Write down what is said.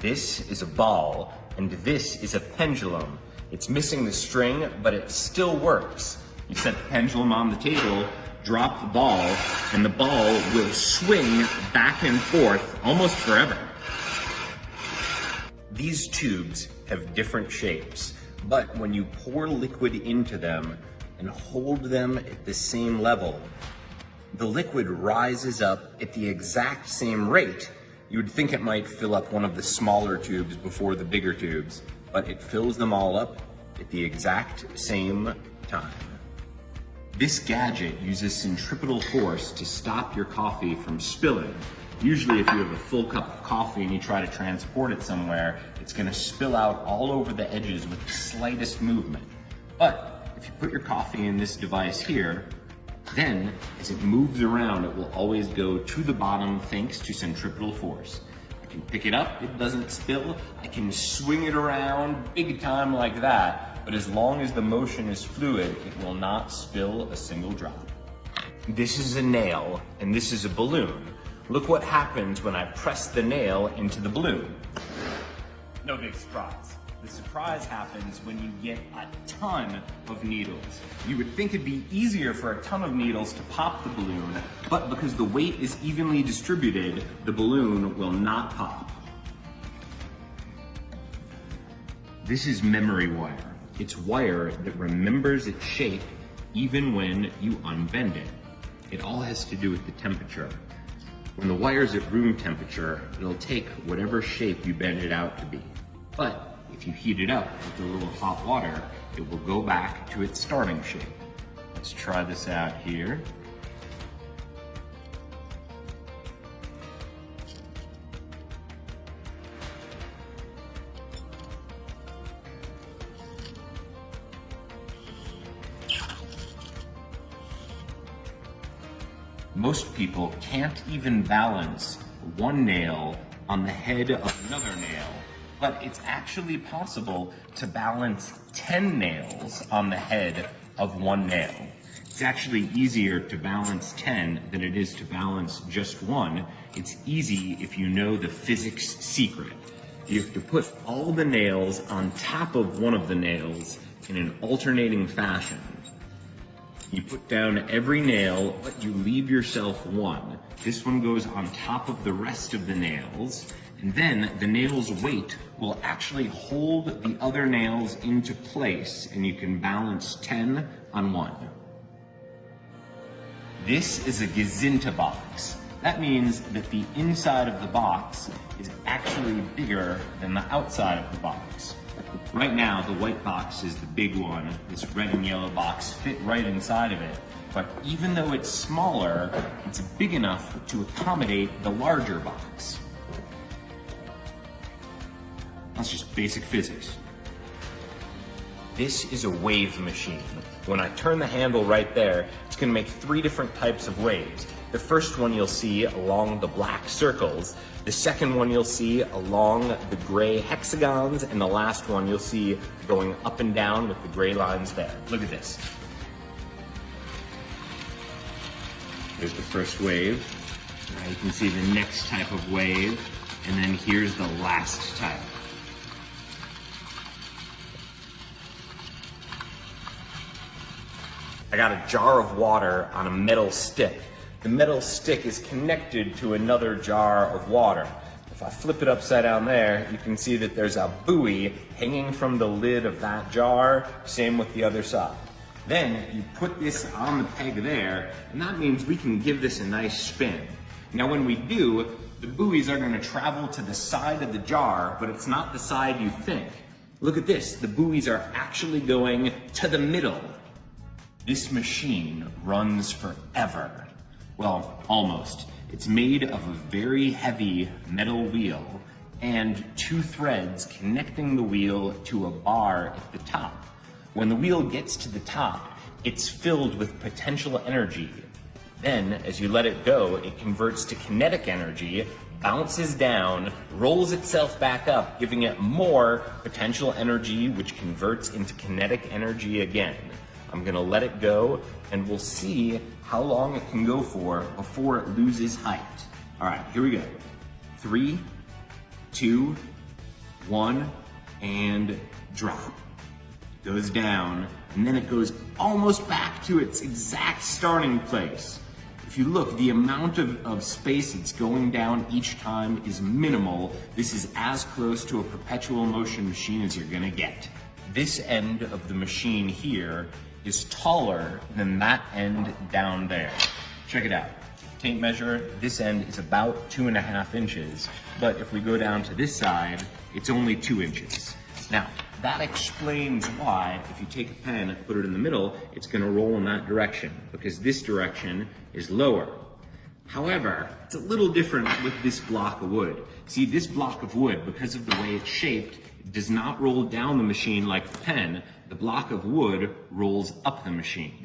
This is a ball, and this is a pendulum. It's missing the string, but it still works. You set the pendulum on the table, drop the ball, and the ball will swing back and forth almost forever. These tubes have different shapes, but when you pour liquid into them and hold them at the same level, the liquid rises up at the exact same rate. You would think it might fill up one of the smaller tubes before the bigger tubes, but it fills them all up at the exact same time. This gadget uses centripetal force to stop your coffee from spilling. Usually if you have a full cup of coffee and you try to transport it somewhere, it's gonna spill out all over the edges with the slightest movement. But if you put your coffee in this device here, then as it moves around, it will always go to the bottom thanks to centripetal force. I can pick it up, it doesn't spill. I can swing it around big time like that, but as long as the motion is fluid, it will not spill a single drop. This is a nail, and this is a balloon. Look what happens when I press the nail into the balloon. No big surprise. The surprise happens when you get a ton of needles. You would think it'd be easier for a ton of needles to pop the balloon, but because the weight is evenly distributed, the balloon will not pop. This is memory wire. It's wire that remembers its shape even when you unbend it. It all has to do with the temperature. When the wire's at room temperature, it'll take whatever shape you bend it out to be. But if you heat it up with a little hot water, it will go back to its starting shape. Let's try this out here. Most people can't even balance one nail on the head of another nail, but it's actually possible to balance 10 nails on the head of one nail. It's actually easier to balance 10 than it is to balance just one. It's easy if you know the physics secret. You have to put all the nails on top of one of the nails in an alternating fashion. You put down every nail, but you leave yourself one. This one goes on top of the rest of the nails, and then the nail's weight will actually hold the other nails into place, and you can balance 10 on one. This is a Gazinta box. That means that the inside of the box is actually bigger than the outside of the box. Right now, the white box is the big one. This red and yellow box fit right inside of it. But even though it's smaller, it's big enough to accommodate the larger box. That's just basic physics. This is a wave machine. When I turn the handle right there, it's gonna make 3 different types of waves. The first one you'll see along the black circles, the second one you'll see along the gray hexagons, and the last one you'll see going up and down with the gray lines there. Look at this. Here's the first wave. Now you can see the next type of wave, and then here's the last type. I got a jar of water on a metal stick. The metal stick is connected to another jar of water. If I flip it upside down there, you can see that there's a buoy hanging from the lid of that jar, same with the other side. Then you put this on the peg there, and that means we can give this a nice spin. Now when we do, the buoys are gonna travel to the side of the jar, but it's not the side you think. Look at this, the buoys are actually going to the middle. This machine runs forever. Well, almost. It's made of a very heavy metal wheel and 2 threads connecting the wheel to a bar at the top. When the wheel gets to the top, it's filled with potential energy. Then, as you let it go, it converts to kinetic energy, bounces down, rolls itself back up, giving it more potential energy, which converts into kinetic energy again. I'm gonna let it go, and we'll see how long it can go for before it loses height. All right, here we go. 3, 2, 1 and drop. Goes down, and then it goes almost back to its exact starting place. If you look, the amount of space it's going down each time is minimal. This is as close to a perpetual motion machine as you're gonna get. This end of the machine here is taller than that end down there. Check it out. Tape measure, this end is about 2.5 inches, but if we go down to this side, it's only 2 inches. Now, that explains why, if you take a pen and put it in the middle, it's gonna roll in that direction, because this direction is lower. However, it's a little different with this block of wood. See, this block of wood, because of the way it's shaped, does not roll down the machine like the pen. The block of wood rolls up the machine.